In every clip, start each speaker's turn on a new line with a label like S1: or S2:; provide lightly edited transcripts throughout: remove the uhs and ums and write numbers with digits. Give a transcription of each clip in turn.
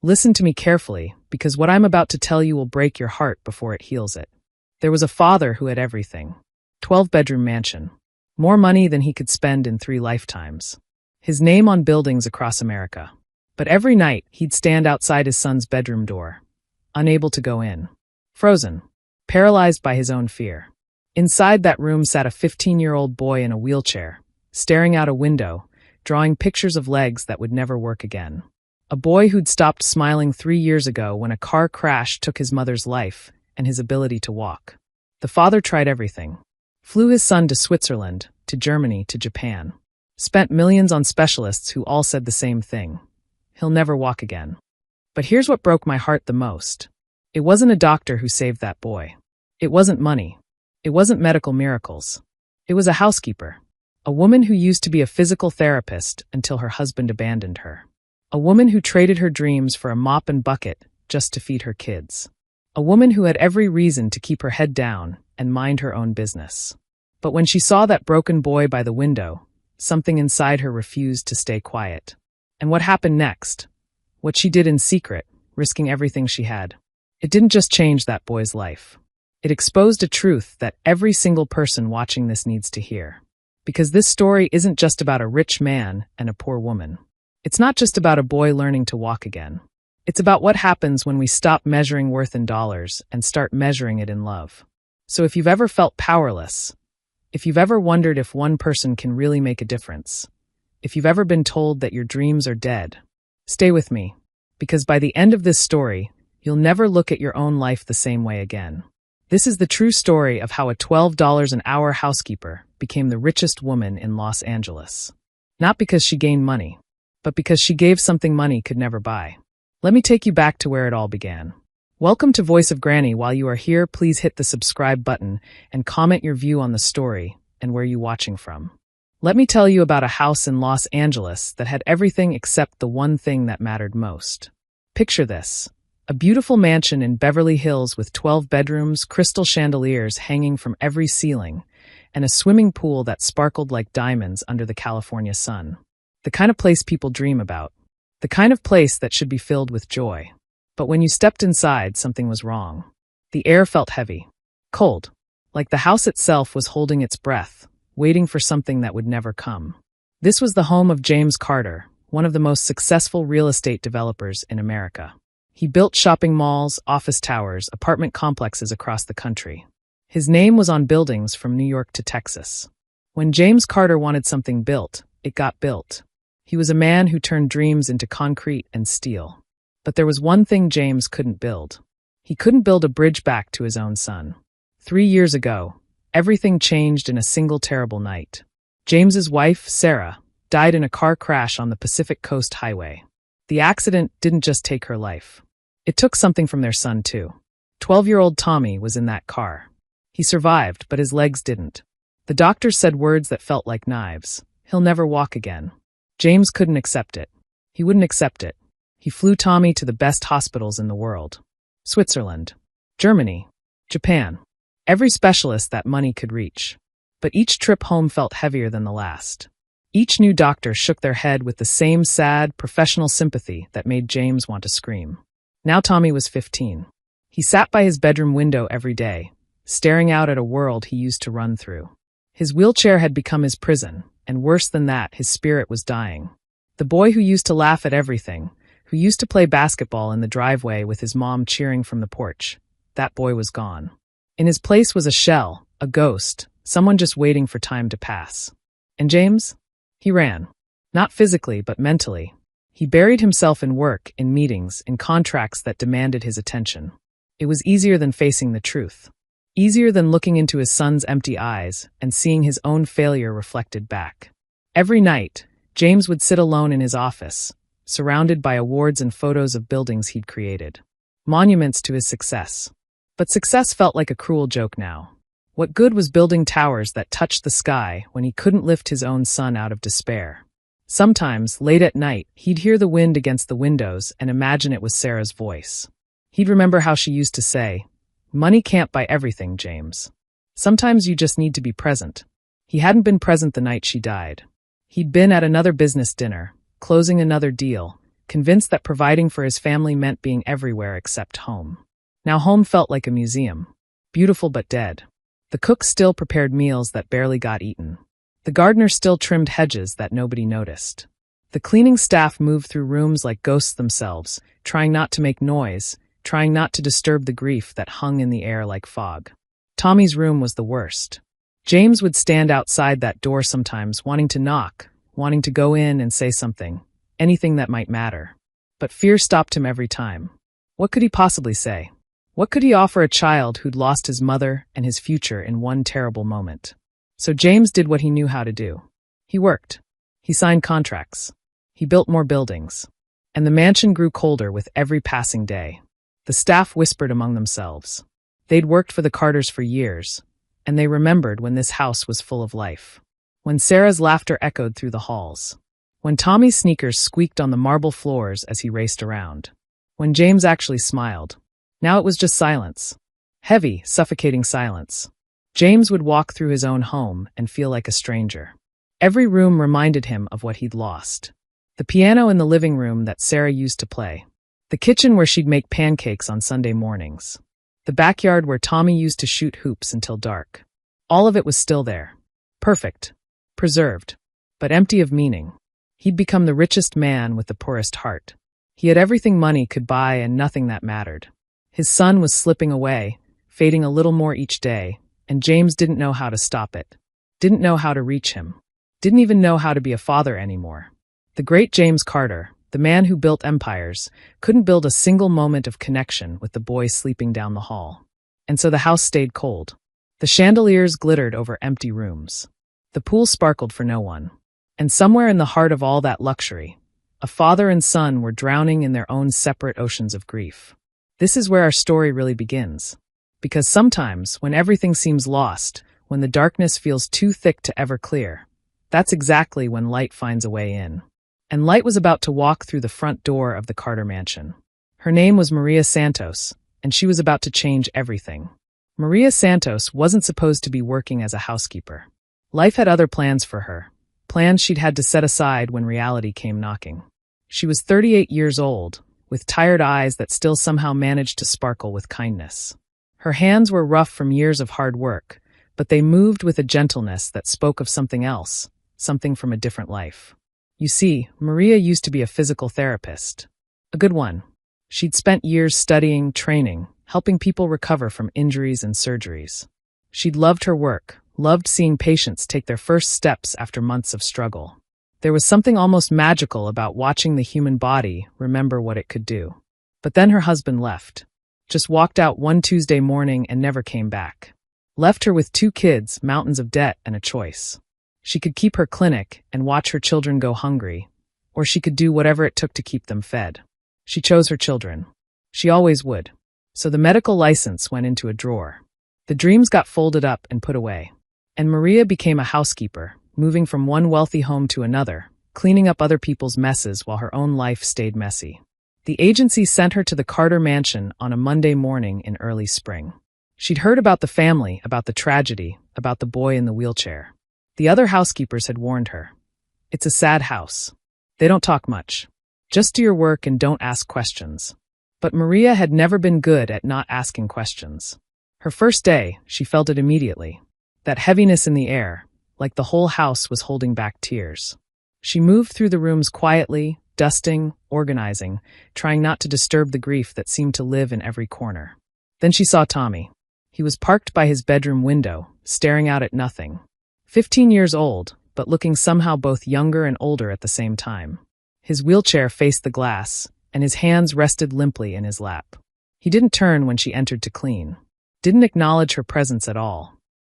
S1: Listen to me carefully, because what I'm about to tell you will break your heart before it heals it. There was a father who had everything. 12-bedroom mansion. More money than he could spend in 3 lifetimes. His name on buildings across America. But every night, he'd stand outside his son's bedroom door, unable to go in. Frozen. Paralyzed by his own fear. Inside that room sat a 15-year-old boy in a wheelchair, staring out a window, drawing pictures of legs that would never work again. A boy who'd stopped smiling 3 years ago when a car crash took his mother's life and his ability to walk. The father tried everything. Flew his son to Switzerland, to Germany, to Japan. Spent millions on specialists who all said the same thing. He'll never walk again. But here's what broke my heart the most. It wasn't a doctor who saved that boy. It wasn't money. It wasn't medical miracles. It was a housekeeper. A woman who used to be a physical therapist until her husband abandoned her. A woman who traded her dreams for a mop and bucket just to feed her kids. A woman who had every reason to keep her head down and mind her own business. But when she saw that broken boy by the window, something inside her refused to stay quiet. And what happened next? What she did in secret, risking everything she had. It didn't just change that boy's life. It exposed a truth that every single person watching this needs to hear. Because this story isn't just about a rich man and a poor woman. It's not just about a boy learning to walk again. It's about what happens when we stop measuring worth in dollars and start measuring it in love. So if you've ever felt powerless, if you've ever wondered if one person can really make a difference, if you've ever been told that your dreams are dead, stay with me, because by the end of this story, you'll never look at your own life the same way again. This is the true story of how a $12 an hour housekeeper became the richest woman in Los Angeles. Not because she gained money, but because she gave something money could never buy. Let me take you back to where it all began. Welcome to Voice of Granny. While you are here, please hit the subscribe button and comment your view on the story and where you're watching from. Let me tell you about a house in Los Angeles that had everything except the one thing that mattered most. Picture this. A beautiful mansion in Beverly Hills with 12 bedrooms, crystal chandeliers hanging from every ceiling, and a swimming pool that sparkled like diamonds under the California sun. The kind of place people dream about. The kind of place that should be filled with joy. But when you stepped inside, something was wrong. The air felt heavy. Cold. Like the house itself was holding its breath, waiting for something that would never come. This was the home of James Carter, one of the most successful real estate developers in America. He built shopping malls, office towers, apartment complexes across the country. His name was on buildings from New York to Texas. When James Carter wanted something built, it got built. He was a man who turned dreams into concrete and steel. But there was one thing James couldn't build. He couldn't build a bridge back to his own son. 3 years ago, everything changed in a single terrible night. James's wife, Sarah, died in a car crash on the Pacific Coast Highway. The accident didn't just take her life. It took something from their son, too. 12-year-old Tommy was in that car. He survived, but his legs didn't. The doctors said words that felt like knives. He'll never walk again. James couldn't accept it. He wouldn't accept it. He flew Tommy to the best hospitals in the world. Switzerland, Germany, Japan. Every specialist that money could reach. But each trip home felt heavier than the last. Each new doctor shook their head with the same sad, professional sympathy that made James want to scream. Now Tommy was 15. He sat by his bedroom window every day, staring out at a world he used to run through. His wheelchair had become his prison, and worse than that, his spirit was dying. The boy who used to laugh at everything, who used to play basketball in the driveway with his mom cheering from the porch, that boy was gone. In his place was a shell, a ghost, someone just waiting for time to pass. And James? He ran. Not physically, but mentally. He buried himself in work, in meetings, in contracts that demanded his attention. It was easier than facing the truth. Easier than looking into his son's empty eyes and seeing his own failure reflected back. Every night, James would sit alone in his office, surrounded by awards and photos of buildings he'd created. Monuments to his success. But success felt like a cruel joke now. What good was building towers that touched the sky when he couldn't lift his own son out of despair? Sometimes, late at night, he'd hear the wind against the windows and imagine it was Sarah's voice. He'd remember how she used to say, "Money can't buy everything, James. Sometimes you just need to be present." He hadn't been present the night she died. He'd been at another business dinner, closing another deal, convinced that providing for his family meant being everywhere except home. Now home felt like a museum, beautiful but dead. The cook still prepared meals that barely got eaten. The gardener still trimmed hedges that nobody noticed. The cleaning staff moved through rooms like ghosts themselves, trying not to make noise, trying not to disturb the grief that hung in the air like fog. Tommy's room was the worst. James would stand outside that door sometimes, wanting to knock, wanting to go in and say something, anything that might matter. But fear stopped him every time. What could he possibly say? What could he offer a child who'd lost his mother and his future in one terrible moment? So James did what he knew how to do. He worked. He signed contracts. He built more buildings. And the mansion grew colder with every passing day. The staff whispered among themselves. They'd worked for the Carters for years, and they remembered when this house was full of life. When Sarah's laughter echoed through the halls. When Tommy's sneakers squeaked on the marble floors as he raced around. When James actually smiled. Now it was just silence. Heavy, suffocating silence. James would walk through his own home and feel like a stranger. Every room reminded him of what he'd lost. The piano in the living room that Sarah used to play. The kitchen where she'd make pancakes on Sunday mornings. The backyard where Tommy used to shoot hoops until dark. All of it was still there. Perfect. Preserved. But empty of meaning. He'd become the richest man with the poorest heart. He had everything money could buy and nothing that mattered. His sun was slipping away, fading a little more each day, and James didn't know how to stop it. Didn't know how to reach him. Didn't even know how to be a father anymore. The great James Carter, the man who built empires, couldn't build a single moment of connection with the boy sleeping down the hall. And so the house stayed cold. The chandeliers glittered over empty rooms. The pool sparkled for no one. And somewhere in the heart of all that luxury, a father and son were drowning in their own separate oceans of grief. This is where our story really begins. Because sometimes, when everything seems lost, when the darkness feels too thick to ever clear, that's exactly when light finds a way in. And Light was about to walk through the front door of the Carter mansion. Her name was Maria Santos, and she was about to change everything. Maria Santos wasn't supposed to be working as a housekeeper. Life had other plans for her, plans she'd had to set aside when reality came knocking. She was 38 years old, with tired eyes that still somehow managed to sparkle with kindness. Her hands were rough from years of hard work, but they moved with a gentleness that spoke of something else, something from a different life. You see, Maria used to be a physical therapist. A good one. She'd spent years studying, training, helping people recover from injuries and surgeries. She'd loved her work, loved seeing patients take their first steps after months of struggle. There was something almost magical about watching the human body remember what it could do. But then her husband left. Just walked out one Tuesday morning and never came back. Left her with 2 kids, mountains of debt, and a choice. She could keep her clinic and watch her children go hungry, or she could do whatever it took to keep them fed. She chose her children. She always would. So the medical license went into a drawer. The dreams got folded up and put away. And Maria became a housekeeper, moving from one wealthy home to another, cleaning up other people's messes while her own life stayed messy. The agency sent her to the Carter mansion on a Monday morning in early spring. She'd heard about the family, about the tragedy, about the boy in the wheelchair. The other housekeepers had warned her. It's a sad house. They don't talk much. Just do your work and don't ask questions. But Maria had never been good at not asking questions. Her first day, she felt it immediately. That heaviness in the air, like the whole house was holding back tears. She moved through the rooms quietly, dusting, organizing, trying not to disturb the grief that seemed to live in every corner. Then she saw Tommy. He was parked by his bedroom window, staring out at nothing. 15 years old, but looking somehow both younger and older at the same time. His wheelchair faced the glass, and his hands rested limply in his lap. He didn't turn when she entered to clean. Didn't acknowledge her presence at all.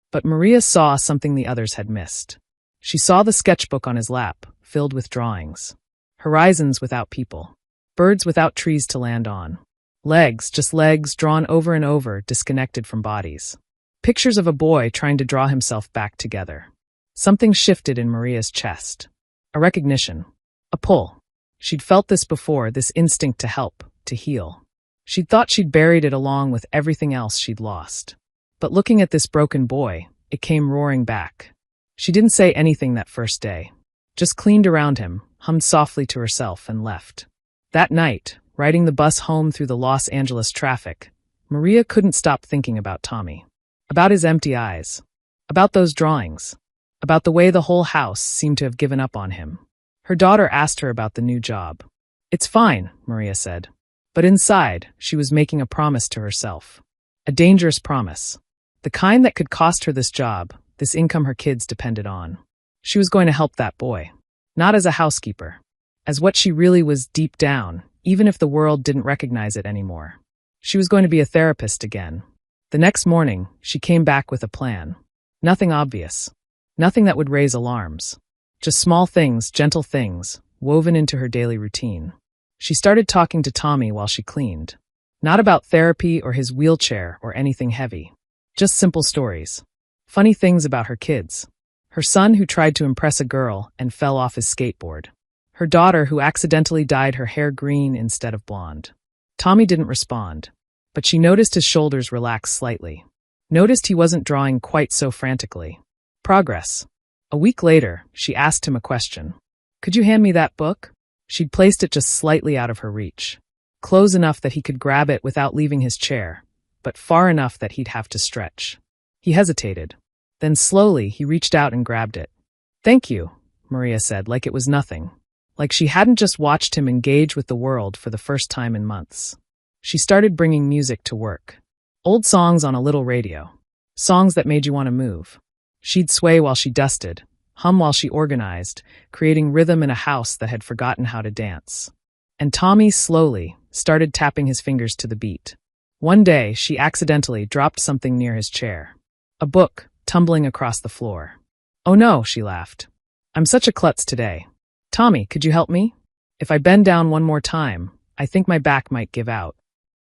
S1: But Maria saw something the others had missed. She saw the sketchbook on his lap, filled with drawings. Horizons without people. Birds without trees to land on. Legs, just legs, drawn over and over, disconnected from bodies. Pictures of a boy trying to draw himself back together. Something shifted in Maria's chest. A recognition. A pull. She'd felt this before, this instinct to help, to heal. She'd thought she'd buried it along with everything else she'd lost. But looking at this broken boy, it came roaring back. She didn't say anything that first day. Just cleaned around him, hummed softly to herself, and left. That night, riding the bus home through the Los Angeles traffic, Maria couldn't stop thinking about Tommy. About his empty eyes. About those drawings. About the way the whole house seemed to have given up on him. Her daughter asked her about the new job. "It's fine," Maria said. But inside, she was making a promise to herself. A dangerous promise. The kind that could cost her this job, this income her kids depended on. She was going to help that boy. Not as a housekeeper. As what she really was deep down, even if the world didn't recognize it anymore. She was going to be a therapist again. The next morning, she came back with a plan. Nothing obvious. Nothing that would raise alarms. Just small things, gentle things, woven into her daily routine. She started talking to Tommy while she cleaned. Not about therapy or his wheelchair or anything heavy. Just simple stories. Funny things about her kids. Her son who tried to impress a girl and fell off his skateboard. Her daughter who accidentally dyed her hair green instead of blonde. Tommy didn't respond, but she noticed his shoulders relax slightly. Noticed he wasn't drawing quite so frantically. Progress. A week later, she asked him a question. "Could you hand me that book?" She'd placed it just slightly out of her reach. Close enough that he could grab it without leaving his chair, but far enough that he'd have to stretch. He hesitated. Then slowly, he reached out and grabbed it. "Thank you," Maria said, like it was nothing. Like she hadn't just watched him engage with the world for the first time in months. She started bringing music to work. Old songs on a little radio. Songs that made you want to move. She'd sway while she dusted, hum while she organized, creating rhythm in a house that had forgotten how to dance. And Tommy, slowly, started tapping his fingers to the beat. One day, she accidentally dropped something near his chair. A book, tumbling across the floor. "Oh no," she laughed. "I'm such a klutz today. Tommy, could you help me? If I bend down one more time, I think my back might give out."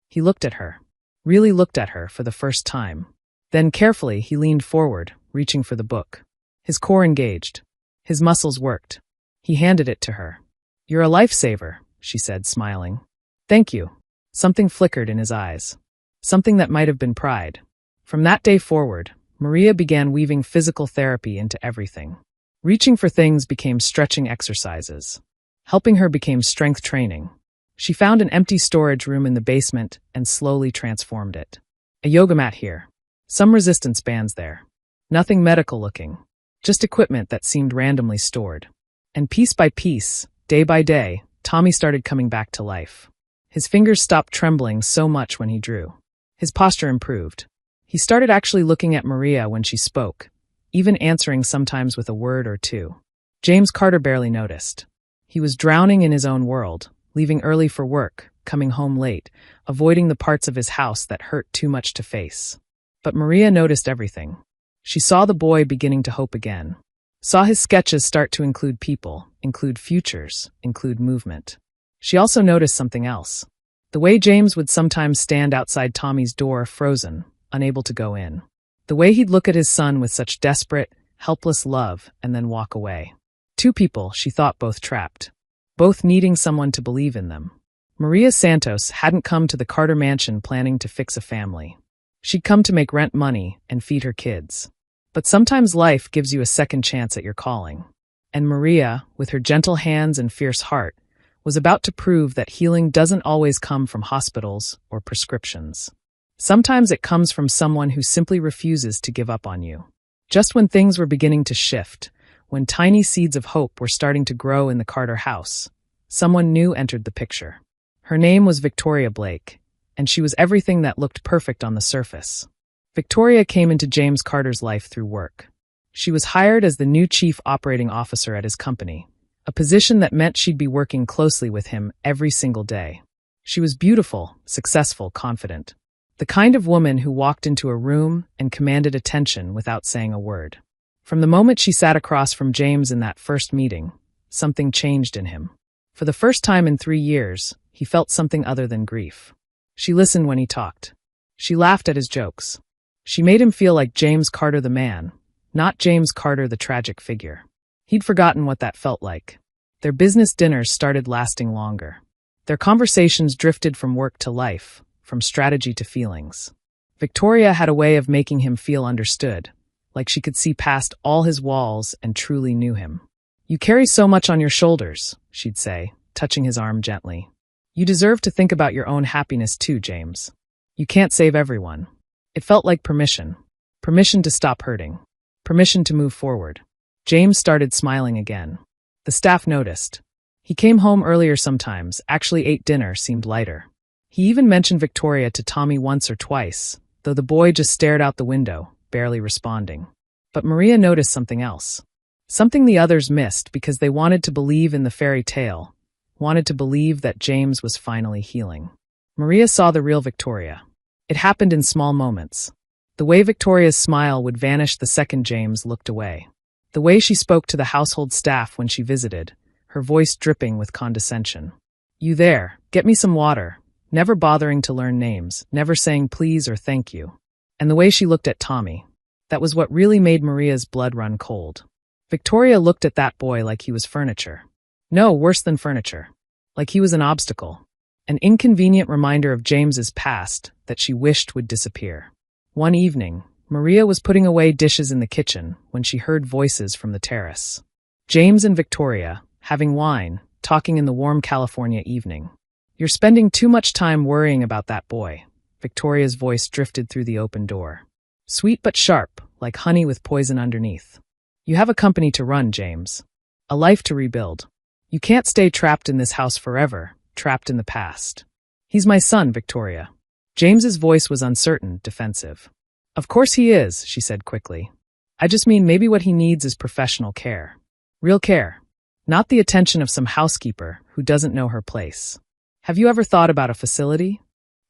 S1: He looked at her. Really looked at her for the first time. Then carefully, he leaned forward, reaching for the book. His core engaged. His muscles worked. He handed it to her. "You're a lifesaver," she said, smiling. "Thank you." Something flickered in his eyes. Something that might have been pride. From that day forward, Maria began weaving physical therapy into everything. Reaching for things became stretching exercises. Helping her became strength training. She found an empty storage room in the basement and slowly transformed it. A yoga mat here. Some resistance bands there. Nothing medical looking. Just equipment that seemed randomly stored. And piece by piece, day by day, Tommy started coming back to life. His fingers stopped trembling so much when he drew. His posture improved. He started actually looking at Maria when she spoke, even answering sometimes with a word or two. James Carter barely noticed. He was drowning in his own world, leaving early for work, coming home late, avoiding the parts of his house that hurt too much to face. But Maria noticed everything. She saw the boy beginning to hope again. Saw his sketches start to include people, include futures, include movement. She also noticed something else. The way James would sometimes stand outside Tommy's door, frozen, unable to go in. The way he'd look at his son with such desperate, helpless love and then walk away. Two people, she thought, both trapped. Both needing someone to believe in them. Maria Santos hadn't come to the Carter mansion planning to fix a family. She'd come to make rent money and feed her kids. But sometimes life gives you a second chance at your calling. And Maria, with her gentle hands and fierce heart, was about to prove that healing doesn't always come from hospitals or prescriptions. Sometimes it comes from someone who simply refuses to give up on you. Just when things were beginning to shift, when tiny seeds of hope were starting to grow in the Carter house, someone new entered the picture. Her name was Victoria Blake, and she was everything that looked perfect on the surface. Victoria came into James Carter's life through work. She was hired as the new chief operating officer at his company, a position that meant she'd be working closely with him every single day. She was beautiful, successful, confident. The kind of woman who walked into a room and commanded attention without saying a word. From the moment she sat across from James in that first meeting, something changed in him. For the first time in 3 years, he felt something other than grief. She listened when he talked. She laughed at his jokes. She made him feel like James Carter the man, not James Carter the tragic figure. He'd forgotten what that felt like. Their business dinners started lasting longer. Their conversations drifted from work to life, from strategy to feelings. Victoria had a way of making him feel understood, like she could see past all his walls and truly knew him. "You carry so much on your shoulders," she'd say, touching his arm gently. You deserve to think about your own happiness too, James. You can't save everyone. It felt like permission. Permission to stop hurting. Permission to move forward. James started smiling again. The staff noticed. He came home earlier sometimes, actually ate dinner, seemed lighter. He even mentioned Victoria to Tommy once or twice, though the boy just stared out the window, barely responding. But Maria noticed something else. Something the others missed because they wanted to believe in the fairy tale, wanted to believe that James was finally healing. Maria saw the real Victoria. It happened in small moments. The way Victoria's smile would vanish the second James looked away. The way she spoke to the household staff when she visited, her voice dripping with condescension. You there, get me some water. Never bothering to learn names, never saying please or thank you. And the way she looked at Tommy. That was what really made Maria's blood run cold. Victoria looked at that boy like he was furniture. No, worse than furniture. Like he was an obstacle. An inconvenient reminder of James's past that she wished would disappear. One evening, Maria was putting away dishes in the kitchen when she heard voices from the terrace. James and Victoria, having wine, talking in the warm California evening. You're spending too much time worrying about that boy. Victoria's voice drifted through the open door. Sweet but sharp, like honey with poison underneath. You have a company to run, James. A life to rebuild. You can't stay trapped in this house forever, trapped in the past. He's my son, Victoria. James's voice was uncertain, defensive. Of course he is, she said quickly. I just mean maybe what he needs is professional care. Real care. Not the attention of some housekeeper who doesn't know her place. Have you ever thought about a facility?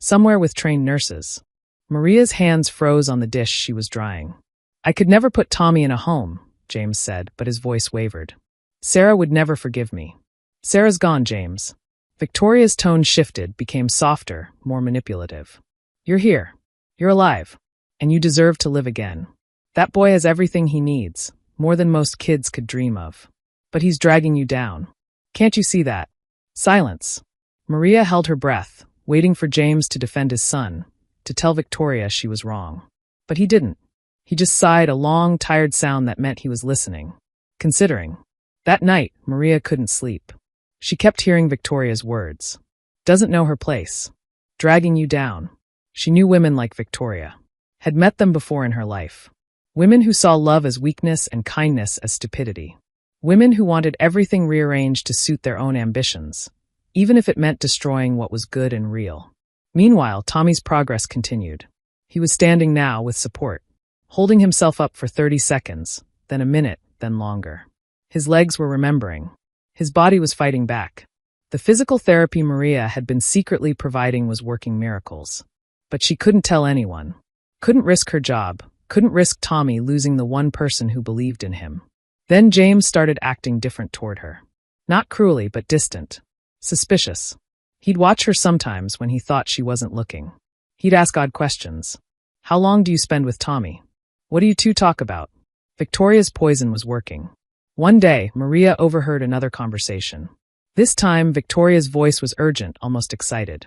S1: Somewhere with trained nurses. Maria's hands froze on the dish she was drying. I could never put Tommy in a home, James said, but his voice wavered. Sarah would never forgive me. Sarah's gone, James. Victoria's tone shifted, became softer, more manipulative. You're here. You're alive. And you deserve to live again. That boy has everything he needs, more than most kids could dream of. But he's dragging you down. Can't you see that? Silence. Maria held her breath, waiting for James to defend his son, to tell Victoria she was wrong. But he didn't. He just sighed, a long, tired sound that meant he was listening, considering. That night, Maria couldn't sleep. She kept hearing Victoria's words. Doesn't know her place. Dragging you down. She knew women like Victoria. Had met them before in her life. Women who saw love as weakness and kindness as stupidity. Women who wanted everything rearranged to suit their own ambitions, even if it meant destroying what was good and real. Meanwhile, Tommy's progress continued. He was standing now with support, holding himself up for 30 seconds, then a minute, then longer. His legs were remembering. His body was fighting back. The physical therapy Maria had been secretly providing was working miracles. But she couldn't tell anyone. Couldn't risk her job. Couldn't risk Tommy losing the one person who believed in him. Then James started acting different toward her. Not cruelly, but distant. Suspicious. He'd watch her sometimes when he thought she wasn't looking. He'd ask odd questions. How long do you spend with Tommy? What do you two talk about? Victoria's poison was working. One day, Maria overheard another conversation. This time, Victoria's voice was urgent, almost excited.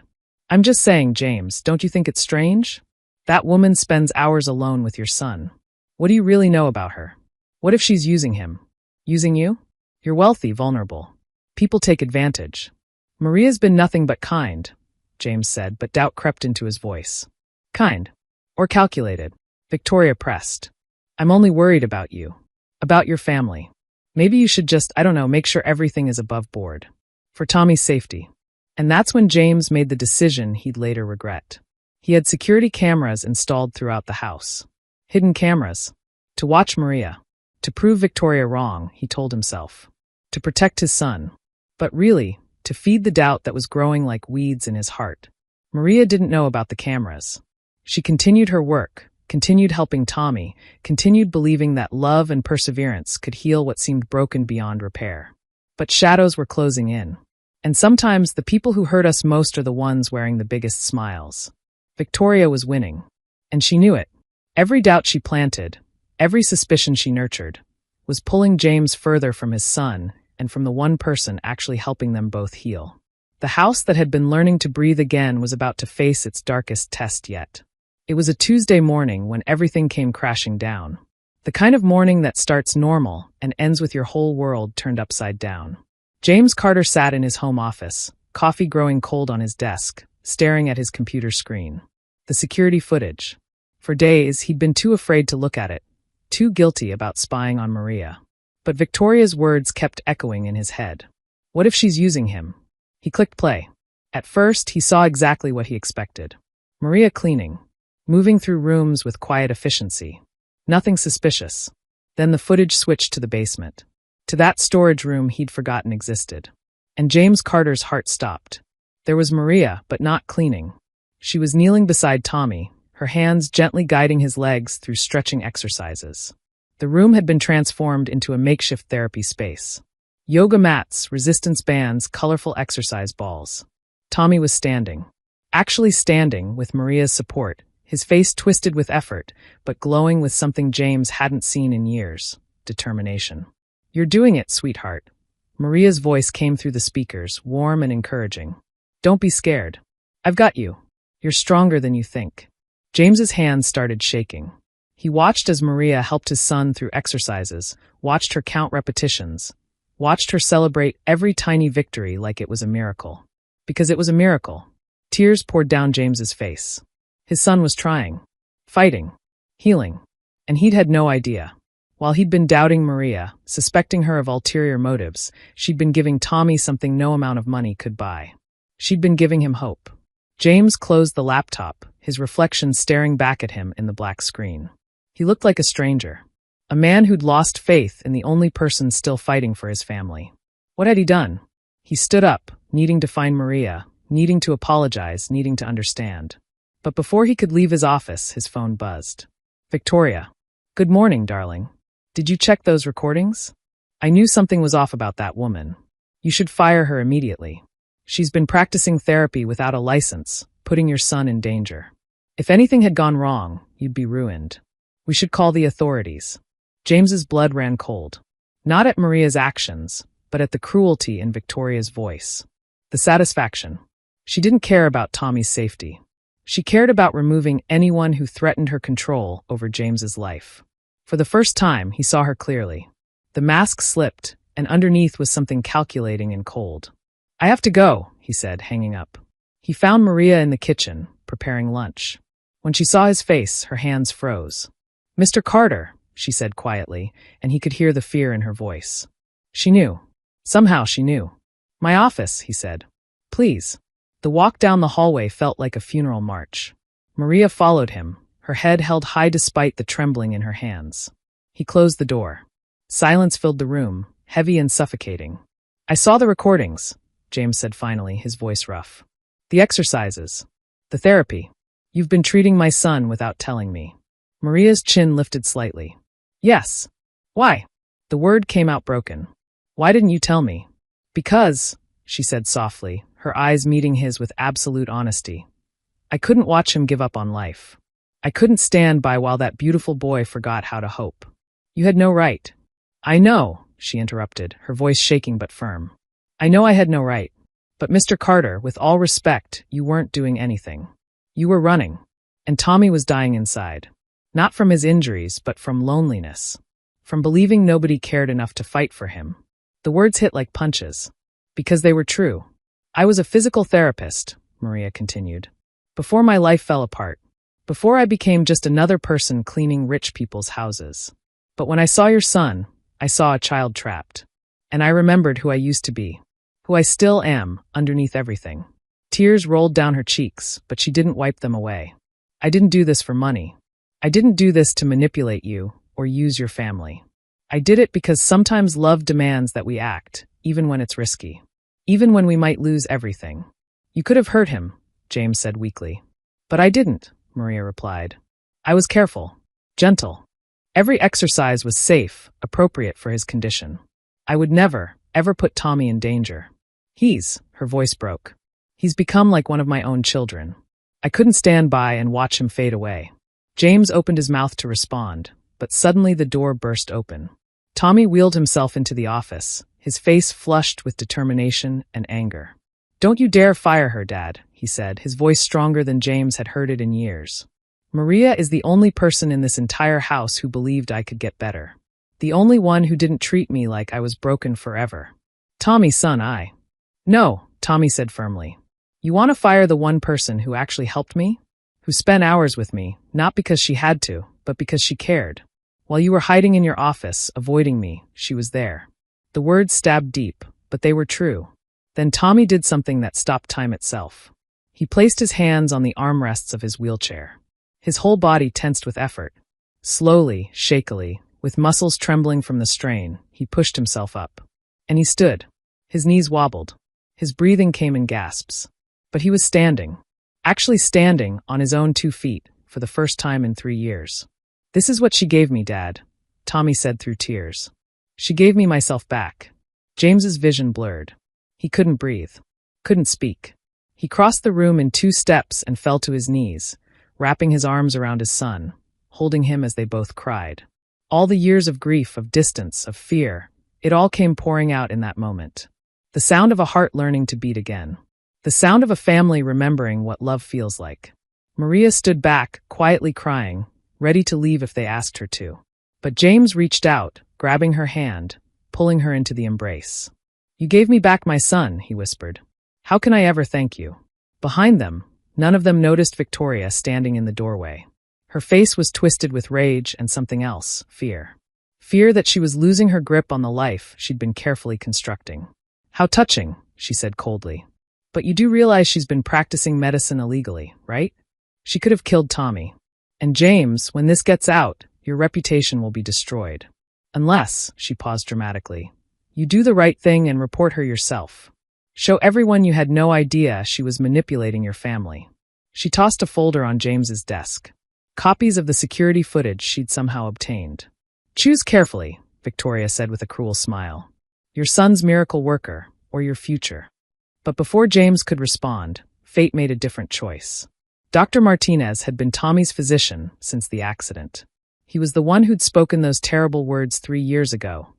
S1: I'm just saying, James, don't you think it's strange? That woman spends hours alone with your son. What do you really know about her? What if she's using him? Using you? You're wealthy, vulnerable. People take advantage. Maria's been nothing but kind, James said, but doubt crept into his voice. Kind. Or calculated. Victoria pressed. I'm only worried about you. About your family. Maybe you should just, make sure everything is above board. For Tommy's safety. And that's when James made the decision he'd later regret. He had security cameras installed throughout the house. Hidden cameras. To watch Maria. To prove Victoria wrong, he told himself. To protect his son. But really, to feed the doubt that was growing like weeds in his heart. Maria didn't know about the cameras. She continued her work, continued helping Tommy, continued believing that love and perseverance could heal what seemed broken beyond repair. But shadows were closing in. And sometimes the people who hurt us most are the ones wearing the biggest smiles. Victoria was winning. And she knew it. Every doubt she planted, every suspicion she nurtured, was pulling James further from his son and from the one person actually helping them both heal. The house that had been learning to breathe again was about to face its darkest test yet. It was a Tuesday morning when everything came crashing down. The kind of morning that starts normal and ends with your whole world turned upside down. James Carter sat in his home office, coffee growing cold on his desk, staring at his computer screen. The security footage. For days, he'd been too afraid to look at it, too guilty about spying on Maria. But Victoria's words kept echoing in his head. What if she's using him? He clicked play. At first, he saw exactly what he expected. Maria cleaning, moving through rooms with quiet efficiency. Nothing suspicious. Then the footage switched to the basement. To that storage room he'd forgotten existed. And James Carter's heart stopped. There was Maria, but not cleaning. She was kneeling beside Tommy, her hands gently guiding his legs through stretching exercises. The room had been transformed into a makeshift therapy space. Yoga mats, resistance bands, colorful exercise balls. Tommy was standing. Actually standing, with Maria's support, his face twisted with effort, but glowing with something James hadn't seen in years: determination. "You're doing it, sweetheart." Maria's voice came through the speakers, warm and encouraging. "Don't be scared. I've got you. You're stronger than you think." James's hands started shaking. He watched as Maria helped his son through exercises, watched her count repetitions, watched her celebrate every tiny victory like it was a miracle. Because it was a miracle. Tears poured down James's face. His son was trying, fighting, healing, and he'd had no idea. While he'd been doubting Maria, suspecting her of ulterior motives, she'd been giving Tommy something no amount of money could buy. She'd been giving him hope. James closed the laptop, his reflection staring back at him in the black screen. He looked like a stranger, a man who'd lost faith in the only person still fighting for his family. What had he done? He stood up, needing to find Maria, needing to apologize, needing to understand. But before he could leave his office, his phone buzzed. "Victoria. Good morning, darling. Did you check those recordings? I knew something was off about that woman. You should fire her immediately. She's been practicing therapy without a license, putting your son in danger. If anything had gone wrong, you'd be ruined. We should call the authorities." James's blood ran cold. Not at Maria's actions, but at the cruelty in Victoria's voice. The satisfaction. She didn't care about Tommy's safety. She cared about removing anyone who threatened her control over James's life. For the first time, he saw her clearly. The mask slipped, and underneath was something calculating and cold. "I have to go," he said, hanging up. He found Maria in the kitchen, preparing lunch. When she saw his face, her hands froze. "Mr. Carter," she said quietly, and he could hear the fear in her voice. She knew. Somehow she knew. "My office," he said. "Please." The walk down the hallway felt like a funeral march. Maria followed him, her head held high despite the trembling in her hands. He closed the door. Silence filled the room, heavy and suffocating. "I saw the recordings," James said finally, his voice rough. "The exercises. The therapy. You've been treating my son without telling me." Maria's chin lifted slightly. "Yes. Why?" The word came out broken. "Why didn't you tell me?" "Because," she said softly, her eyes meeting his with absolute honesty. "I couldn't watch him give up on life. I couldn't stand by while that beautiful boy forgot how to hope. You had no right." "I know," she interrupted, her voice shaking but firm. "I know I had no right. But Mr. Carter, with all respect, you weren't doing anything. You were running. And Tommy was dying inside. Not from his injuries, but from loneliness. From believing nobody cared enough to fight for him." The words hit like punches. Because they were true. "I was a physical therapist," Maria continued. "Before my life fell apart. Before I became just another person cleaning rich people's houses. But when I saw your son, I saw a child trapped. And I remembered who I used to be. Who I still am, underneath everything." Tears rolled down her cheeks, but she didn't wipe them away. "I didn't do this for money. I didn't do this to manipulate you or use your family. I did it because sometimes love demands that we act, even when it's risky. Even when we might lose everything." "You could have hurt him," James said weakly. "But I didn't," Maria replied. "I was careful, gentle. Every exercise was safe, appropriate for his condition. I would never, ever put Tommy in danger. Her voice broke. "He's become like one of my own children. I couldn't stand by and watch him fade away." James opened his mouth to respond, but suddenly the door burst open. Tommy wheeled himself into the office, his face flushed with determination and anger. "Don't you dare fire her, Dad," he said, his voice stronger than James had heard it in years. "Maria is the only person in this entire house who believed I could get better. The only one who didn't treat me like I was broken forever. Tommy's son, I." "No," Tommy said firmly. You want to fire the one person who actually helped me? Who spent hours with me, not because she had to, but because she cared. While you were hiding in your office, avoiding me, she was there. The words stabbed deep, but they were true. Then Tommy did something that stopped time itself. He placed his hands on the armrests of his wheelchair. His whole body tensed with effort. Slowly, shakily, with muscles trembling from the strain, he pushed himself up. And he stood. His knees wobbled. His breathing came in gasps. But he was standing. Actually standing on his own 2 feet, for the first time in 3 years. This is what she gave me, Dad, Tommy said through tears. She gave me myself back. James's vision blurred. He couldn't breathe. Couldn't speak. He crossed the room in 2 steps and fell to his knees, wrapping his arms around his son, holding him as they both cried. All the years of grief, of distance, of fear, it all came pouring out in that moment. The sound of a heart learning to beat again. The sound of a family remembering what love feels like. Maria stood back, quietly crying, ready to leave if they asked her to. But James reached out, grabbing her hand, pulling her into the embrace. You gave me back my son, he whispered. How can I ever thank you? Behind them, none of them noticed Victoria standing in the doorway. Her face was twisted with rage and something else, fear. Fear that she was losing her grip on the life she'd been carefully constructing. How touching, she said coldly. But you do realize she's been practicing medicine illegally, right? She could have killed Tommy. And James, when this gets out, your reputation will be destroyed. Unless, she paused dramatically, you do the right thing and report her yourself. Show everyone you had no idea she was manipulating your family. She tossed a folder on James's desk. Copies of the security footage she'd somehow obtained. Choose carefully, Victoria said with a cruel smile. Your son's miracle worker, or your future. But before James could respond, fate made a different choice. Dr. Martinez had been Tommy's physician since the accident. He was the one who'd spoken those terrible words 3 years ago.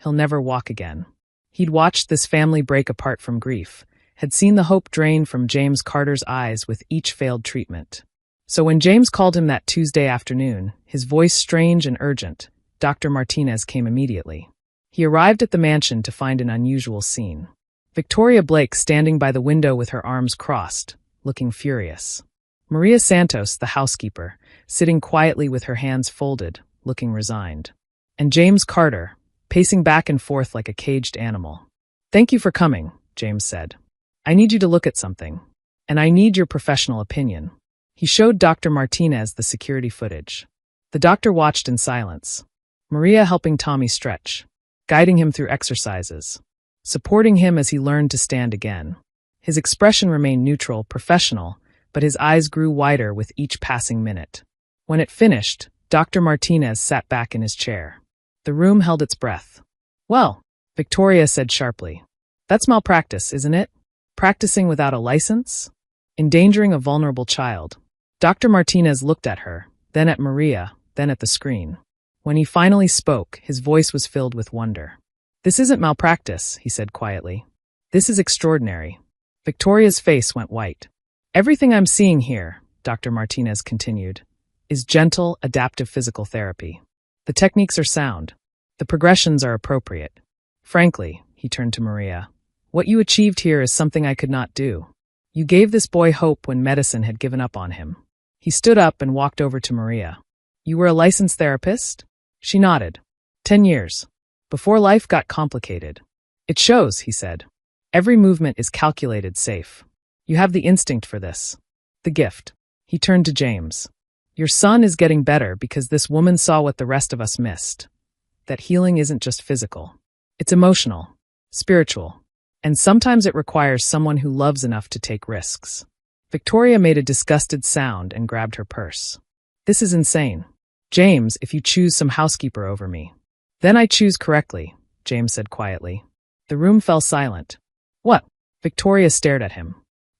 S1: He'll never walk again. He'd watched this family break apart from grief, had seen the hope drain from James Carter's eyes with each failed treatment. So when James called him that Tuesday afternoon, his voice strange and urgent, Dr. Martinez came immediately. He arrived at the mansion to find an unusual scene. Victoria Blake standing by the window with her arms crossed, looking furious. Maria Santos, the housekeeper, sitting quietly with her hands folded, looking resigned. And James Carter, pacing back and forth like a caged animal. Thank you for coming, James said. I need you to look at something. And I need your professional opinion. He showed Dr. Martinez the security footage. The doctor watched in silence. Maria helping Tommy stretch, guiding him through exercises, supporting him as he learned to stand again. His expression remained neutral, professional, but his eyes grew wider with each passing minute. When it finished, Dr. Martinez sat back in his chair. The room held its breath. Well, Victoria said sharply. That's malpractice, isn't it? Practicing without a license? Endangering a vulnerable child. Dr. Martinez looked at her, then at Maria, then at the screen. When he finally spoke, his voice was filled with wonder. This isn't malpractice, he said quietly. This is extraordinary. Victoria's face went white. Everything I'm seeing here, Dr. Martinez continued, is gentle, adaptive physical therapy. The techniques are sound. The progressions are appropriate. Frankly, he turned to Maria, what you achieved here is something I could not do. You gave this boy hope when medicine had given up on him. He stood up and walked over to Maria. You were a licensed therapist? She nodded. 10 years. Before life got complicated. It shows, he said. Every movement is calculated safe. You have the instinct for this. The gift. He turned to James. Your son is getting better because this woman saw what the rest of us missed. That healing isn't just physical. It's emotional, spiritual, and sometimes it requires someone who loves enough to take risks. Victoria made a disgusted sound and grabbed her purse. This is insane. James, if you choose some housekeeper over me. Then I choose correctly, James said quietly. The room fell silent. What? Victoria stared at him.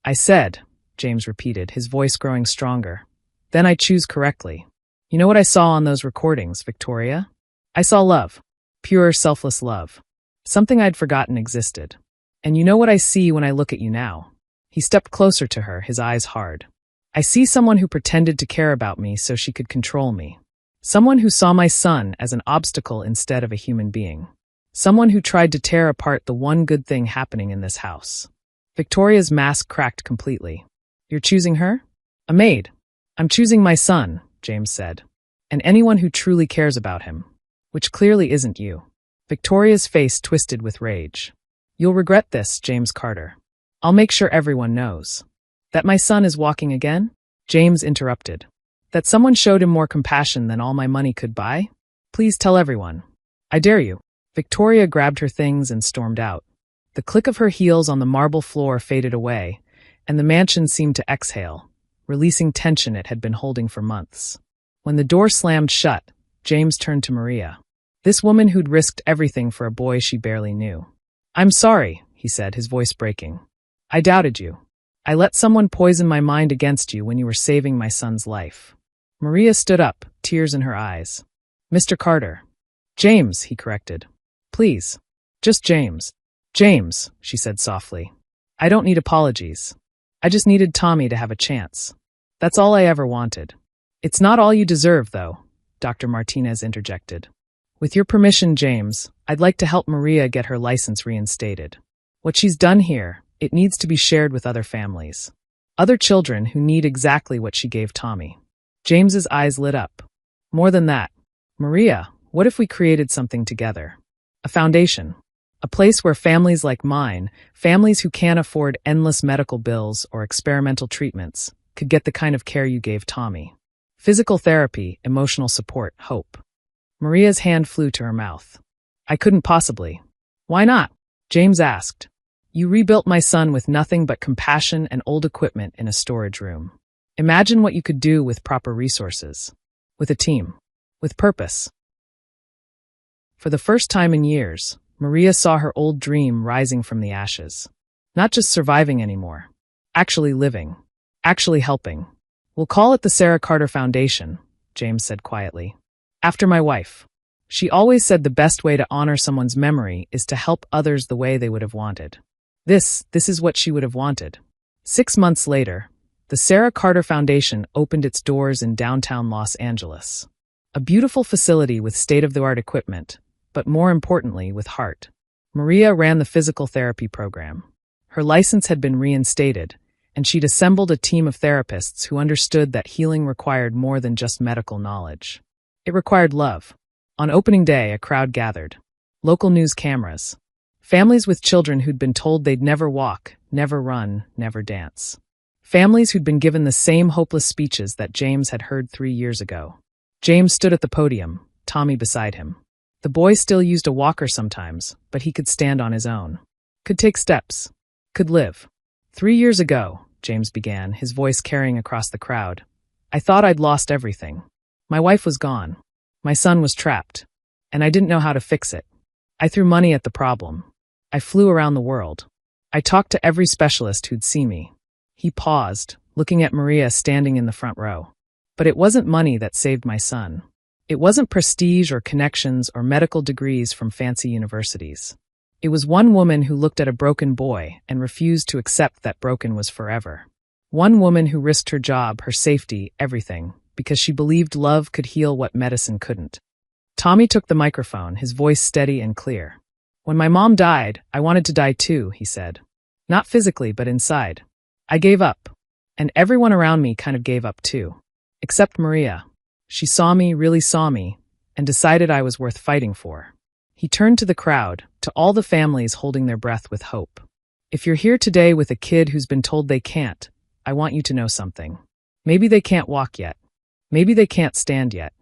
S1: I said, James repeated, his voice growing stronger. Then I choose correctly. You know what I saw on those recordings, Victoria? I saw love. Pure, selfless love. Something I'd forgotten existed. And you know what I see when I look at you now? He stepped closer to her, his eyes hard. I see someone who pretended to care about me so she could control me. Someone who saw my son as an obstacle instead of a human being. Someone who tried to tear apart the one good thing happening in this house. Victoria's mask cracked completely. You're choosing her? A maid. I'm choosing my son, James said. And anyone who truly cares about him. Which clearly isn't you. Victoria's face twisted with rage. You'll regret this, James Carter. I'll make sure everyone knows. That my son is walking again? James interrupted. That someone showed him more compassion than all my money could buy? Please tell everyone. I dare you. Victoria grabbed her things and stormed out. The click of her heels on the marble floor faded away, and the mansion seemed to exhale, releasing tension it had been holding for months. When the door slammed shut, James turned to Maria. This woman who'd risked everything for a boy she barely knew. I'm sorry, he said, his voice breaking. I doubted you. I let someone poison my mind against you when you were saving my son's life. Maria stood up, tears in her eyes. Mr. Carter. James, he corrected. Please. Just James. James, she said softly. I don't need apologies. I just needed Tommy to have a chance. That's all I ever wanted. It's not all you deserve, though, Dr. Martinez interjected. With your permission, James, I'd like to help Maria get her license reinstated. What she's done here, it needs to be shared with other families. Other children who need exactly what she gave Tommy. James's eyes lit up. More than that. Maria, what if we created something together? A foundation. A place where families like mine, families who can't afford endless medical bills or experimental treatments, could get the kind of care you gave Tommy. Physical therapy, emotional support, hope. Maria's hand flew to her mouth. I couldn't possibly. Why not? James asked. You rebuilt my son with nothing but compassion and old equipment in a storage room. Imagine what you could do with proper resources. With a team. With purpose. For the first time in years, Maria saw her old dream rising from the ashes. Not just surviving anymore. Actually living. Actually helping. We'll call it the Sarah Carter Foundation, James said quietly. After my wife. She always said the best way to honor someone's memory is to help others the way they would have wanted. This is what she would have wanted. 6 months later, the Sarah Carter Foundation opened its doors in downtown Los Angeles. A beautiful facility with state-of-the-art equipment, but more importantly, with heart. Maria ran the physical therapy program. Her license had been reinstated, and she'd assembled a team of therapists who understood that healing required more than just medical knowledge. It required love. On opening day, a crowd gathered. Local news cameras. Families with children who'd been told they'd never walk, never run, never dance. Families who'd been given the same hopeless speeches that James had heard 3 years ago. James stood at the podium, Tommy beside him. The boy still used a walker sometimes, but he could stand on his own. Could take steps. Could live. 3 years ago, James began, his voice carrying across the crowd. I thought I'd lost everything. My wife was gone. My son was trapped. And I didn't know how to fix it. I threw money at the problem. I flew around the world. I talked to every specialist who'd see me. He paused, looking at Maria standing in the front row. But it wasn't money that saved my son. It wasn't prestige or connections or medical degrees from fancy universities. It was one woman who looked at a broken boy and refused to accept that broken was forever. One woman who risked her job, her safety, everything, because she believed love could heal what medicine couldn't. Tommy took the microphone, his voice steady and clear. When my mom died, I wanted to die too, he said. Not physically, but inside. I gave up. And everyone around me kind of gave up too. Except Maria. She saw me, really saw me, and decided I was worth fighting for. He turned to the crowd, to all the families holding their breath with hope. If you're here today with a kid who's been told they can't, I want you to know something. Maybe they can't walk yet. Maybe they can't stand yet.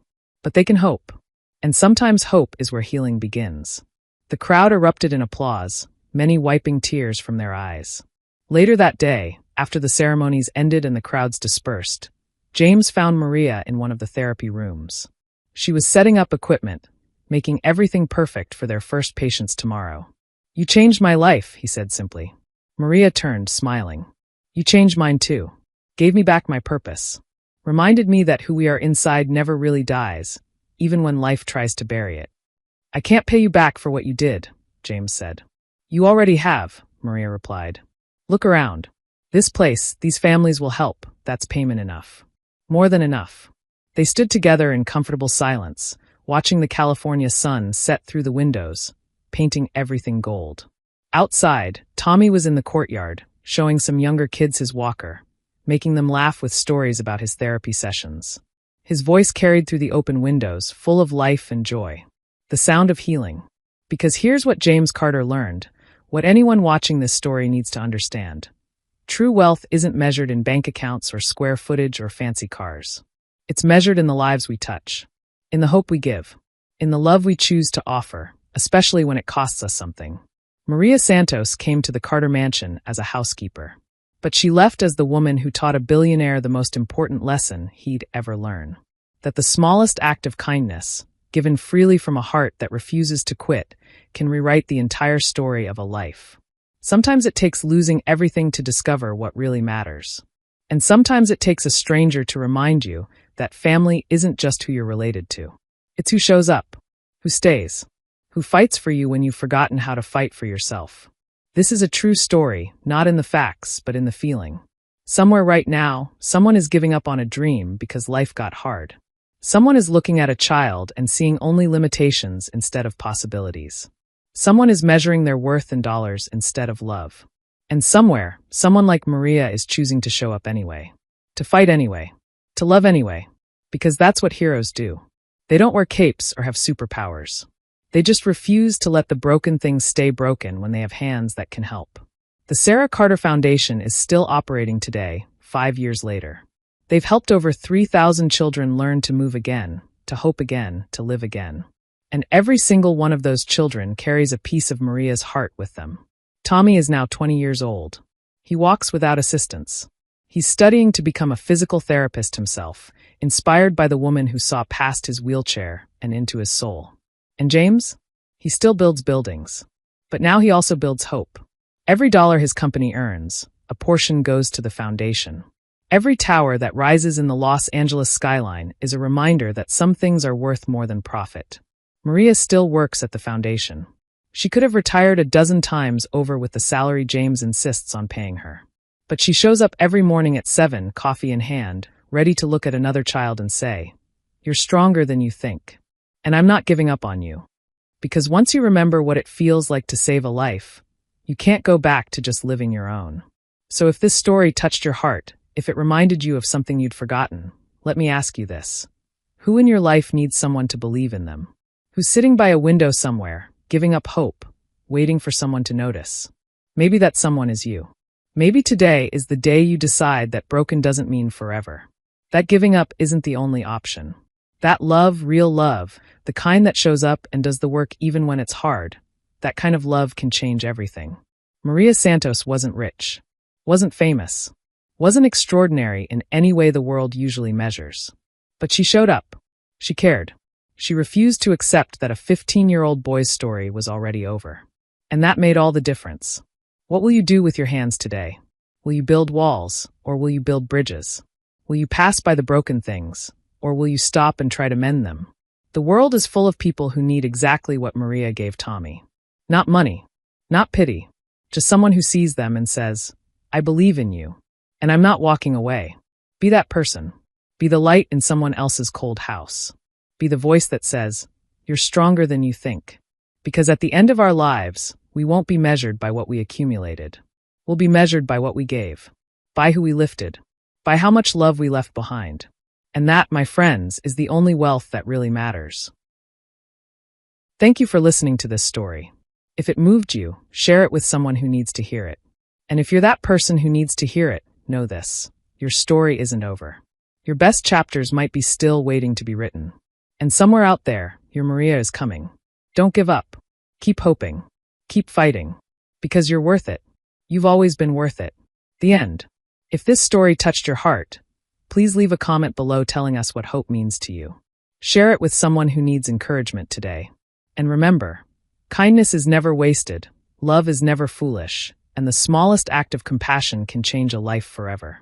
S1: But they can hope. And sometimes hope is where healing begins. The crowd erupted in applause, many wiping tears from their eyes. Later that day, after the ceremonies ended and the crowds dispersed, James found Maria in one of the therapy rooms. She was setting up equipment, making everything perfect for their first patients tomorrow. You changed my life, he said simply. Maria turned, smiling. You changed mine too. Gave me back my purpose. Reminded me that who we are inside never really dies, even when life tries to bury it. I can't pay you back for what you did, James said. You already have, Maria replied. Look around. This place, these families will help. That's payment enough. More than enough. They stood together in comfortable silence, watching the California sun set through the windows, painting everything gold. Outside, Tommy was in the courtyard, showing some younger kids his walker, making them laugh with stories about his therapy sessions. His voice carried through the open windows, full of life and joy. The sound of healing. Because here's what James Carter learned, what anyone watching this story needs to understand. True wealth isn't measured in bank accounts or square footage or fancy cars. It's measured in the lives we touch, in the hope we give, in the love we choose to offer, especially when it costs us something. Maria Santos came to the Carter mansion as a housekeeper, but she left as the woman who taught a billionaire the most important lesson he'd ever learn. That the smallest act of kindness, given freely from a heart that refuses to quit, can rewrite the entire story of a life. Sometimes it takes losing everything to discover what really matters. And sometimes it takes a stranger to remind you that family isn't just who you're related to. It's who shows up, who stays, who fights for you when you've forgotten how to fight for yourself. This is a true story, not in the facts, but in the feeling. Somewhere right now, someone is giving up on a dream because life got hard. Someone is looking at a child and seeing only limitations instead of possibilities. Someone is measuring their worth in dollars instead of love. And somewhere, someone like Maria is choosing to show up anyway. To fight anyway. To love anyway. Because that's what heroes do. They don't wear capes or have superpowers. They just refuse to let the broken things stay broken when they have hands that can help. The Sarah Carter Foundation is still operating today, 5 years later. They've helped over 3,000 children learn to move again, to hope again, to live again. And every single one of those children carries a piece of Maria's heart with them. Tommy is now 20 years old. He walks without assistance. He's studying to become a physical therapist himself, inspired by the woman who saw past his wheelchair and into his soul. And James? He still builds buildings. But now he also builds hope. Every dollar his company earns, a portion goes to the foundation. Every tower that rises in the Los Angeles skyline is a reminder that some things are worth more than profit. Maria still works at the foundation. She could have retired a dozen times over with the salary James insists on paying her. But she shows up every morning at 7, coffee in hand, ready to look at another child and say, "You're stronger than you think. And I'm not giving up on you." Because once you remember what it feels like to save a life, you can't go back to just living your own. So if this story touched your heart, if it reminded you of something you'd forgotten, let me ask you this. Who in your life needs someone to believe in them? Who's sitting by a window somewhere, giving up hope, waiting for someone to notice? Maybe that someone is you. Maybe today is the day you decide that broken doesn't mean forever. That giving up isn't the only option. That love, real love, the kind that shows up and does the work even when it's hard, that kind of love can change everything. Maria Santos wasn't rich, wasn't famous, wasn't extraordinary in any way the world usually measures. But she showed up. She cared. She refused to accept that a 15-year-old boy's story was already over. And that made all the difference. What will you do with your hands today? Will you build walls, or will you build bridges? Will you pass by the broken things, or will you stop and try to mend them? The world is full of people who need exactly what Maria gave Tommy. Not money, not pity, just someone who sees them and says, "I believe in you, and I'm not walking away." Be that person. Be the light in someone else's cold house. Be the voice that says, "You're stronger than you think." Because at the end of our lives, we won't be measured by what we accumulated. We'll be measured by what we gave, by who we lifted, by how much love we left behind. And that, my friends, is the only wealth that really matters. Thank you for listening to this story. If it moved you, share it with someone who needs to hear it. And if you're that person who needs to hear it, know this. Your story isn't over. Your best chapters might be still waiting to be written. And somewhere out there, your Maria is coming. Don't give up. Keep hoping. Keep fighting. Because you're worth it. You've always been worth it. The end. If this story touched your heart, please leave a comment below telling us what hope means to you. Share it with someone who needs encouragement today. And remember, kindness is never wasted, love is never foolish, and the smallest act of compassion can change a life forever.